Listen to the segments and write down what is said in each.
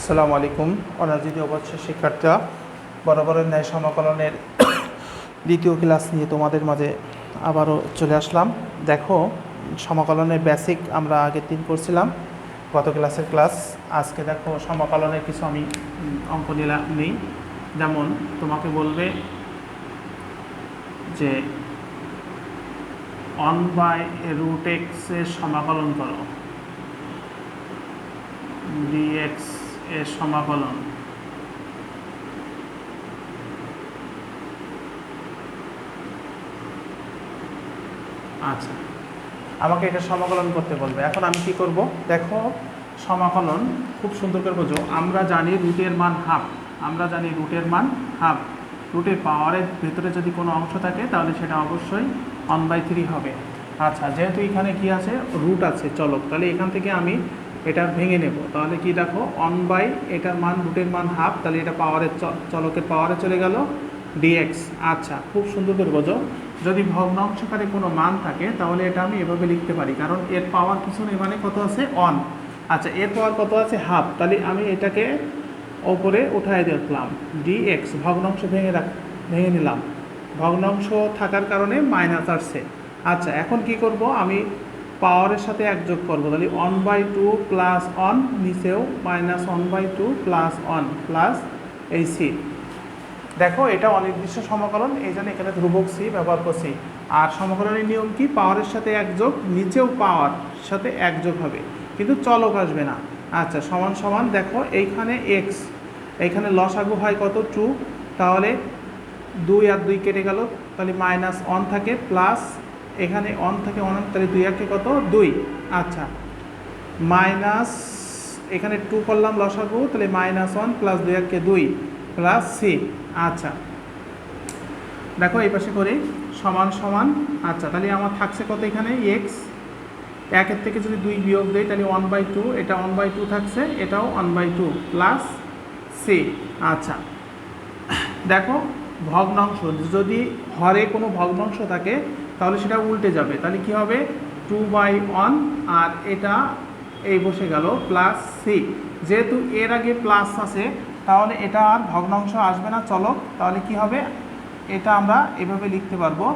আসসালামু আলাইকুম অনার্স দ্বিতীয় বর্ষের শিক্ষার্থীরা, বরাবরের ন্যায় সমাকলনের দ্বিতীয় ক্লাস নিয়ে তোমাদের মাঝে আবারও চলে আসলাম। দেখো, সমাকলনের বেসিক আমরা আগের দিন করছিলাম, গত ক্লাসের ক্লাস। আজকে দেখো সমাকলনের কিছু আমি অঙ্ক নেই। যেমন তোমাকে বলবে যে 1/√x এর সমাকলন করো, dx এর সমাকলন। আচ্ছা, আমাকে এটা সমাকলন করতে বলবে। এখন আমি কি করব? দেখো, সমাকলন খুব সুন্দর করে বোঝো। আমরা জানি রুটের মান হাফ। রুটের পাওয়ারের ভেতরে যদি কোনো অংশ থাকে তাহলে সেটা অবশ্যই 1/3 হবে। আচ্ছা, যেহেতু এখানে কি আছে, রুট আছে চলক, তাহলে এখান থেকে আমি এটা ভেঙে নেব। তাহলে কি দেখো, 1/ এটার মান, রুটের মান হাফ, তাহলে এটা পাওয়ারের চলকের পাওয়ারে চলে গেল dx। আচ্ছা, খুব সুন্দর করে বোঝো। যদি ভগ্নাংশকারে কোনো মান থাকে তাহলে এটা আমি এভাবে লিখতে পারি, কারণ এর পাওয়ার কিছু নেই, মানে কত আছে 1। আচ্ছা, এর পাওয়ার কত আছে হাফ, তাহলে আমি এটাকে ওপরে উঠায় দেখলাম dx, ভগ্নাংশ ভেঙে নিলাম। ভগ্নাংশ থাকার কারণে মাইনাস আসছে। আচ্ছা, এখন কি করব, আমি পাওয়ারের সাথে এক যোগ করবো, তাহলে 1/2 প্লাস 1, নিচেও -1/2 প্লাস 1 প্লাস এই সি। দেখো, এটা অনির্দিষ্ট সমাকলন, এই জন্য এখানে ধ্রুবক সি ব্যবহার করছি। আর সমাকলনের নিয়ম কি, পাওয়ারের সাথে এক যোগ, নিচেও পাওয়ার সাথে এক যোগ হবে, কিন্তু চলক আসবে না। আচ্ছা, সমান সমান দেখো, এইখানে এক্স, এইখানে লসাগু হয় কত 2, তাহলে 2 আর 2 কেটে গেল, তাহলে -1 থাকে, প্লাস এখানে 1 থাকে 1, তাহলে 2 আর কত 2। আচ্ছা, মাইনাস এখানে 2 করলাম লসাগু, তাহলে -1 প্লাস 2 আর 2 প্লাস সি। আচ্ছা, দেখো এই পাশে করি সমান সমান। আচ্ছা, তাহলে আমার থাকছে কত, এখানে এক্স, 1 থেকে যদি 2 বিয়োগ দেয় তাহলে 1/2, এটা 1/2 থাকছে, এটাও 1/2 প্লাস সি। আচ্ছা, দেখো, ভগ্নাংশ যদি হরে কোনো ভগ্নাংশ থাকে তাহলে সেটা উল্টে যাবে, তাহলে কি হবে 2/1, আর এটা এই বসে গেল প্লাস সি। যেহেতু এর আগে প্লাস আছে তাহলে এটা আর ভগ্নাংশ আসবে না চলক, তাহলে কি হবে, এটা আমরা এভাবে লিখতে পারবো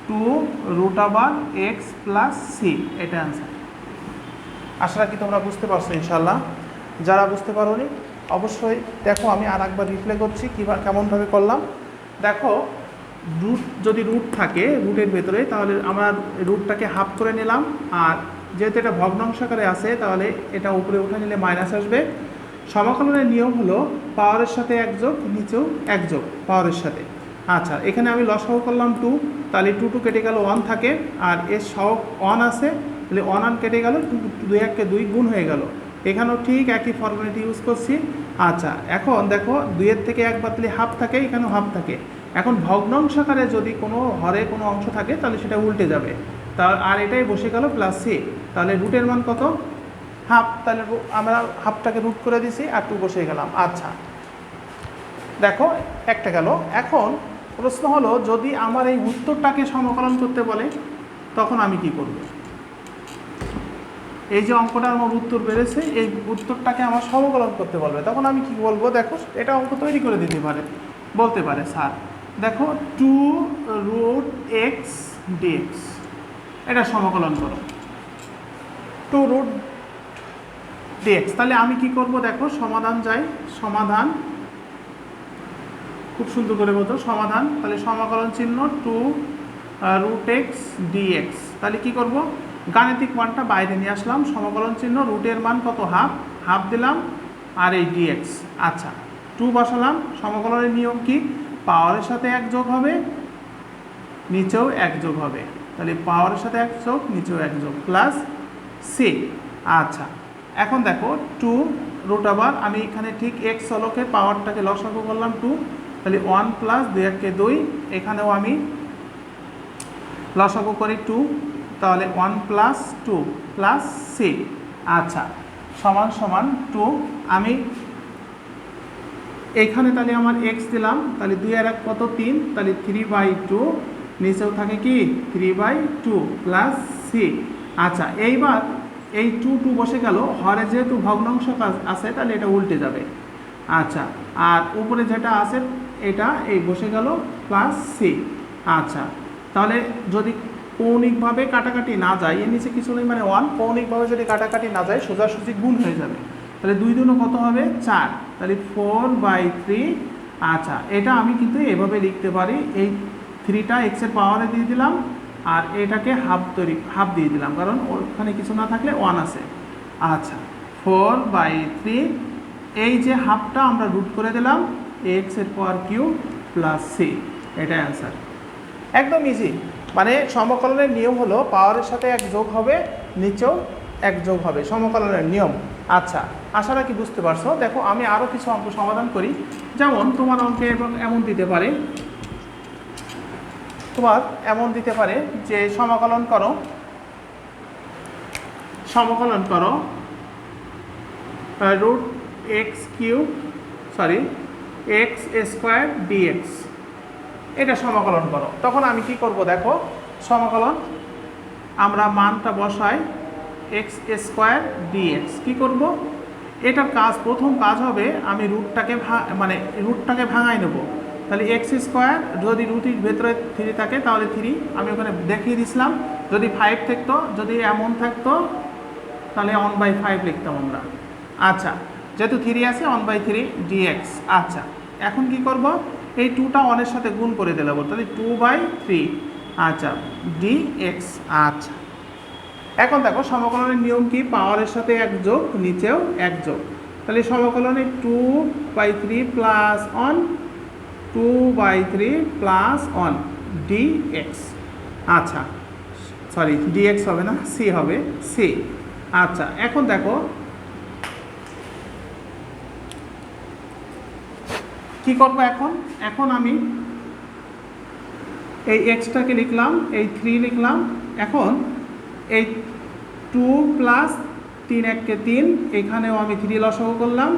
2√x প্লাস সি, এটা অ্যান্সার। আশা রাখি তোমরা বুঝতে পারছো ইনশাল্লাহ। যারা বুঝতে পারোনি অবশ্যই দেখো, আমি আর একবার রিপ্লে করছি কেমনভাবে করলাম। দেখো, যদি রুট থাকে রুটের ভেতরে, তাহলে আমরা রুটটাকে হাফ করে নিলাম, আর যেহেতু এটা ভগ্নাংশাকারে আছে তাহলে এটা উপরে উঠে নিলে মাইনাস আসবে। সমাকলনের নিয়ম হলো পাওয়ারের সাথে এক যোগ, নিচেও এক যোগ পাওয়ারের সাথে। আচ্ছা, এখানে আমি লসাগু করলাম 2, তাহলে 2 কেটে গেল 1 থাকে, আর এর সহগ 1 আছে, তাহলে 1 কেটে গেল, 2 আর 2 গুণ হয়ে গেল। এখানেও ঠিক একই ফর্মুলাটি ইউজ করছি। আচ্ছা, এখন দেখো 2 এর থেকে 1 বাদলে হাফ থাকে, এখানেও হাফ থাকে। এখন ভগ্নাংশাকারে যদি কোনো হরে কোনো অংশ থাকে তাহলে সেটা উল্টে যাবে, আর এটাই বসে গেল প্লাস সি। তাহলে রুটের মান কত, হাফ, তাহলে আমরা হাফটাকে রুট করে দিছি আর 2 বসে গেলাম। আচ্ছা, দেখো একটা গেল। এখন প্রশ্ন হলো, যদি আমার এই উত্তরটাকে সমাকলন করতে বলে তখন আমি কি করব? এই যে অঙ্কটা আমার উত্তর বেড়েছে, এই উত্তরটাকে আমার সমাকলন করতে বলবে, তখন আমি কি বলবো? দেখো, এটা অঙ্ক তৈরি করে দিতে পারে, বলতে পারে স্যার দেখো 2√x dx, এটা সমাকলন করো 2√dx। তাহলে আমি কি করব? দেখো, সমাধান যাই, সমাধান খুব সুন্দর করে বলতো সমাধান, তাহলে সমাকলন চিহ্ন 2√x dx। তাহলে কি করব? গাণিতিক মানটা বাইরে নিয়ে আসলাম, সমাকলন চিহ্ন, রুটের মান কত হাফ দিলাম, আর এই dx। আচ্ছা, 2 বসালাম। সমাকলনের নিয়ম কি, পাওয়ারের সাথে এক যোগ হবে, নিচেও এক যোগ হবে, তাহলে পাওয়ারের সাথে এক যোগ, নিচেও এক যোগ প্লাস সি। আচ্ছা, এখন দেখো 2 √ আমি এখানে ঠিক x চলকের পাওয়ারটাকে লসাগু করলাম 2, তাহলে 1 প্লাস 2 আর 2, এখানেও আমি লসাগু করি 2, তাহলে 1 প্লাস 2 প্লাস সি। আচ্ছা, সমান সমান 2, আমি এখানে তাহলে আমার x দিলাম, তাহলে 2 আর 1 কত 3, তাহলে 3/2, নিচেও থাকে কি 3/2 প্লাস সি। আচ্ছা, এইবার এই টু বসে গেল, হরে যেহেতু ভগ্নাংশ আছে তাহলে এটা উল্টে যাবে। আচ্ছা, আর উপরে যেটা আছে এটা এই বসে গেল প্লাস সি। আচ্ছা, তাহলে যদি কৌণিকভাবে কাটাকাটি না যায়, এর নিচে কিছু নেই মানে 1, কৌণিকভাবে যদি কাটাকাটি না যায় সোজাসুজি গুণ হয়ে যাবে। তাহলে 2 দুনো কত হবে 4, তাহলে 4/3। আচ্ছা, এটা আমি কিন্তু এভাবে লিখতে পারি, এই 3টা এক্সের পাওয়ারে দিয়ে দিলাম আর এটাকে হাফ দিয়ে দিলাম, কারণ ওখানে কিছু না থাকলে 1 আছে। আচ্ছা, 4/3, এই যে হাফটা আমরা রুট করে দিলাম এক্সের পাওয়ার কিউব প্লাস সি, এটা অ্যান্সার। একদম ইজি, মানে সমকলনের নিয়ম হলো পাওয়ারের সাথে 1 যোগ হবে, নিচেও 1 যোগ হবে, সমকলনের নিয়ম। আচ্ছা, আশা রাখি বুঝতে পারছো। দেখো আমি আরও কিছু অঙ্ক সমাধান করি, যেমন তোমার অঙ্কে এবং এমন দিতে পারে, তোমার এমন দিতে পারে যে সমাকলন করো রুট এক্স স্কোয়ার ডিএক্স, এটা সমাকলন করো। তখন আমি কি করব দেখো, সমাকলন আমরা মানটা বসাই এক্স স্কোয়ার ডিএক্স। কী করব, এটার প্রথম কাজ হবে আমি রুটটাকে ভাঙাই নেব। তাহলে এক্স স্কোয়ার, যদি রুটির ভেতরে 3 থাকে তাহলে 3, আমি ওখানে দেখিয়ে দিছিলাম। যদি 5 থাকতো, যদি এমন থাকতো তাহলে 1/5 লিখতাম আমরা। আচ্ছা, যেহেতু 3 আছে 1/3 ডিএক্স। আচ্ছা, এখন কি করব, এই 2টা 1-এর সাথে গুণ করে দিলাম, তাহলে 2/3। আচ্ছা, ডিএক্স। আচ্ছা, এখন দেখো সমকলনের নিয়ম কি, পাওয়ারের সাথে 1 যোগ, নিচেও 1 যোগ। তাহলে সমকলনে 2/3 প্লাস 1, 2/3 প্লাস 1 ডিএক্স। আচ্ছা, সরি ডিএক্স হবে না, সি হবে, সি। আচ্ছা, এখন দেখো কি করব, এখন আমি এই এক্সটাকে লিখলাম, এই 3 লিখলাম। এখন এই 2 প্লাস 3 1 3, এখানেও আমি 3 লসাগু করলাম,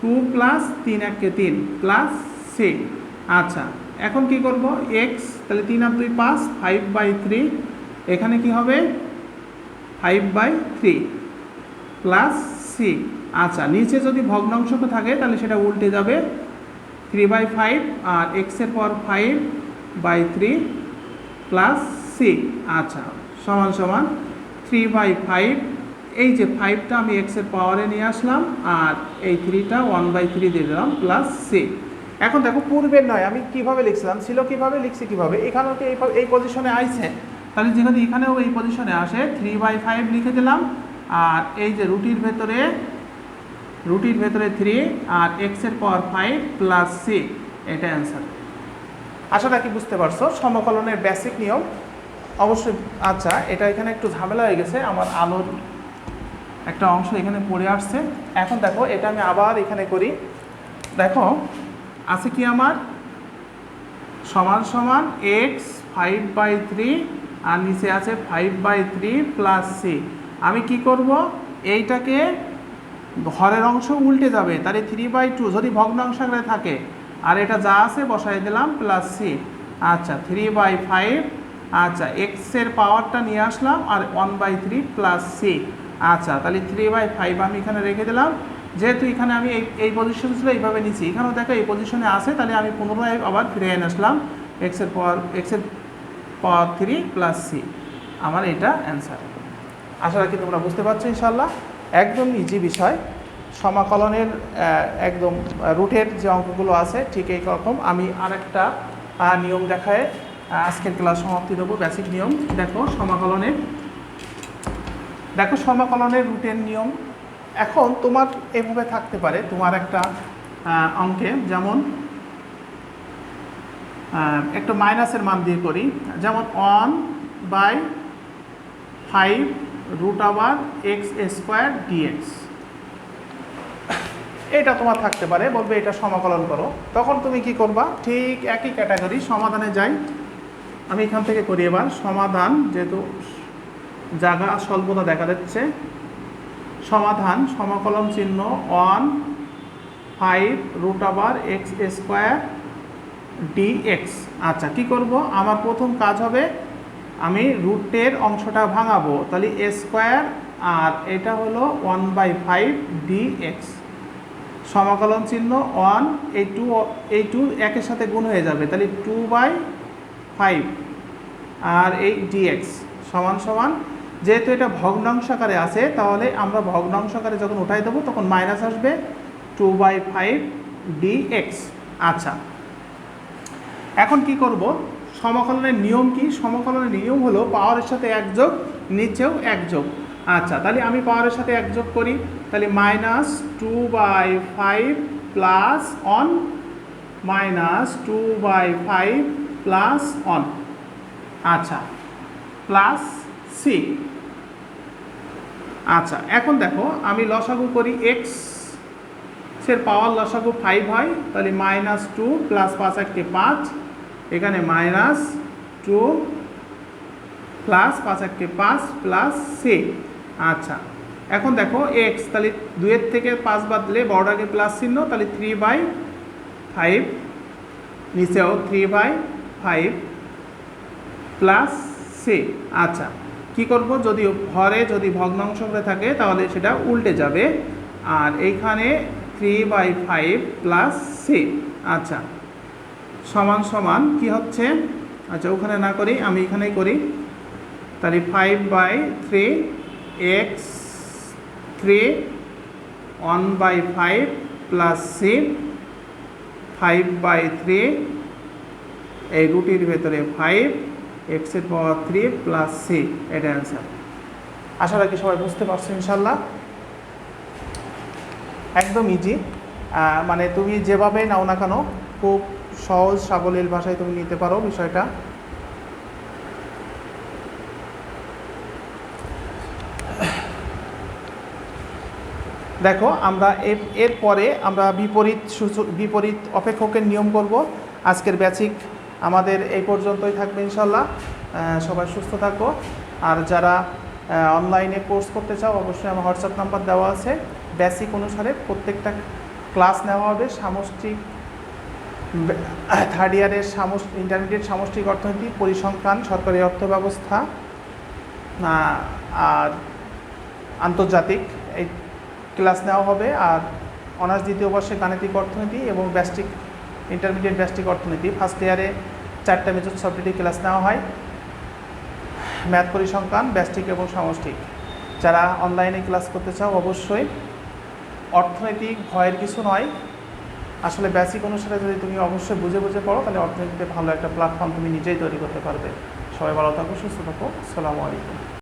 2 প্লাস 3 1 3 প্লাস 6। আচ্ছা, এখন কি করব, এক্স, তাহলে 3 আর 2 5, 5/3, এখানে কি হবে 5/3 প্লাস সি। আচ্ছা, নিচে যদি ভগ্নাংশটা থাকে তাহলে সেটা উল্টে যাবে, 3/5 আর এক্সের পাওয়ার 5/3 প্লাস সি। আচ্ছা, সমান সমান 3/5, এই যে 5টা আমি এক্সের পাওয়ারে নিয়ে আসলাম আর এই 3টা 1/3 দিয়ে দিলাম প্লাস সি। এখন দেখো পূর্বের নয়, আমি কিভাবে লিখছিলাম, ছিল কিভাবে, লিখছি কিভাবে, এখানেও তো এই পজিশনে আইছে, তাহলে যেখানে এখানেও এই পজিশনে আসে 3/5 লিখে দিলাম, আর এই যে রুটির ভেতরে 3 আর এক্সের পাওয়ার 5 প্লাস সি, এটা অ্যান্সার। আশা রাখি বুঝতে পারছো সমকলনের বেসিক নিয়ম অবশ্যই। আচ্ছা, এটা এখানে একটু ঝামেলা হয়ে গেছে, আমার আলোর একটা অংশ এখানে পড়ে আসছে। এখন দেখো এটা আমি আবার এখানে করি, দেখো আছে কি আমার সমান সমান এক্স 5/3 আর নিচে আছে 5/3 প্লাস সি। আমি কি করব, এইটাকে হরের অংশ উল্টে যাবে, তাহলে 3/2 যদি ভগ্নাংশ আকারে থাকে, আর এটা যা আছে বসাই দিলাম প্লাস সি। আচ্ছা, 3/5, আচ্ছা এক্সের পাওয়ারটা নিয়ে আসলাম আর 1/3 প্লাস সি। আচ্ছা, তাহলে 3/5 আমি এখানে রেখে দিলাম, যেহেতু এখানে আমি এই পজিশন ছিল এইভাবে নিচ্ছি, এখানেও দেখো এই পজিশনে আছে, তাহলে আমি পুনরায় আবার ফিরে এনে আসলাম এক্সের পাওয়ার 3 প্লাস সি। আমার এটা অ্যান্সার। আশা রাখি তোমরা বুঝতে পারছো ইনশাল্লাহ, একদম ইজি বিষয়। সমাকলনের একদম রুটের যে অঙ্কগুলো আছে ঠিক এই রকম। আমি আরেকটা নিয়ম দেখায় আজকের ক্লাস সমাপ্তি দেবো, বেসিক নিয়ম। দেখো সমাকলনের রুটের নিয়ম। এখন তোমার এভাবে থাকতে পারে, তোমার একটা অঙ্কে যেমন একটা মাইনাসের মান দিয়ে করি, যেমন 1/5 রুট আবার এক্স স্কোয়ার ডিএক্স, এটা তোমার থাকতে পারে, বলবে এটা সমাকলন করো। তখন তুমি কি করবা, ঠিক একই ক্যাটাগরি সমাধানে যাই, আমি এখান থেকে করি এবার সমাধান, যেহেতু জায়গা স্বল্পতা দেখা যাচ্ছে। সমাধান, সমাকলন চিহ্ন 1/5 রুট আবার এক্স স্কোয়ার ডিএক্স। আচ্ছা, কি করব, আমার প্রথম কাজ হবে আমি রুটের অংশটা ভাঙাবো, তাহলে এ স্কোয়ার আর এটা হলো 1/5 dx, সমাকলন চিহ্ন 1, এই 2 একের সাথে গুণ হয়ে যাবে, তাহলে 2/5 আর এই dx সমান সমান, যেহেতু এটা ভগ্নাংশাকারে আছে তাহলে আমরা ভগ্নাংশাকারে যখন উঠাই দেবো তখন মাইনাস আসবে 2/5 dx। আচ্ছা, এখন কি করব, সমাকলনের নিয়ম কি? সমাকলনের নিয়ম হলো পাওয়ারের সাথে 1 যোগ, নিচেও 1 যোগ। আচ্ছা, তাহলে আমি পাওয়ারের সাথে 1 যোগ করি, তাহলে -2/5 প্লাস 1 -2/5 প্লাস 1, আচ্ছা, প্লাস সি। আচ্ছা, এখন দেখো আমি লসাগু করি, x এর পাওয়ার লসাগু 5 হয়, তাহলে -2 প্লাস 5 একটি 5, এখানে -2 প্লাস 5 একটি 5 প্লাস সি। আচ্ছা, এখন দেখো x, তাহলে 2 এর থেকে 5 বাদ দিলে বড়টাকে প্লাস চিহ্ন, তাহলে 3/5, নিচেও 3/5 প্লাস সি। আচ্ছা, কি করব, যদি হরে যদি ভগ্নাংশ হয়ে থাকে তাহলে সেটা উল্টে যাবে, আর এইখানে 3/5 প্লাস সি। আচ্ছা, সমান সমান কি হচ্ছে, আচ্ছা ওখানে না করি আমি এখানেই করি, তাহলে 5/3 x 3 1/5 প্লাস সি 5/3, এই রুটির ভেতরে 5 x এর পাওয়ার 3 প্লাস সি, এটা অ্যান্সার। আশা রাখি সবাই বুঝতে পারছো ইনশাল্লাহ। একদম ইজি, মানে তুমি যেভাবে নাও না কেন খুব সহজ সাবলীল ভাষায় তুমি নিতে পারো বিষয়টা। দেখো আমরা এরপরে আমরা বিপরীত অপেক্ষকের নিয়ম করব। আজকের বেসিক আমাদের এই পর্যন্তই থাকবে ইনশাল্লাহ। সবাই সুস্থ থাকো, আর যারা অনলাইনে কোর্স করতে চাও অবশ্যই আমার হোয়াটসঅ্যাপ নাম্বার দেওয়া আছে। বেসিক অনুসারে প্রত্যেকটা ক্লাস নেওয়া হবে, সামষ্টিক থার্ড ইয়ারের ইন্টারমিডিয়েট সামষ্টিক অর্থনীতি, পরিসংখ্যান, সরকারি অর্থ ব্যবস্থা আর আন্তর্জাতিক, এই ক্লাস নেওয়া হবে। আর অনার্স দ্বিতীয় বর্ষে গাণিতিক অর্থনীতি এবং ইন্টারমিডিয়েট ব্যষ্টিক অর্থনীতি, ফার্স্ট ইয়ারে 4টা মেজর সাবজেক্টে ক্লাস নেওয়া হয়, ম্যাথ, পরিসংখ্যান, ব্যষ্টিক এবং সামষ্টিক। যারা অনলাইনে ক্লাস করতে চাও অবশ্যই, অর্থনৈতিক ভয়ের কিছু নয়, আসলে বেসিক অনুসারে যদি তুমি অবশ্যই বুঝে পড়ো তাহলে অর্থনীতিতে ভালো একটা প্ল্যাটফর্ম তুমি নিজেই তৈরি করতে পারবে। সবাই ভালো থাকো, সুস্থ থাকো, আসসালামু আলাইকুম।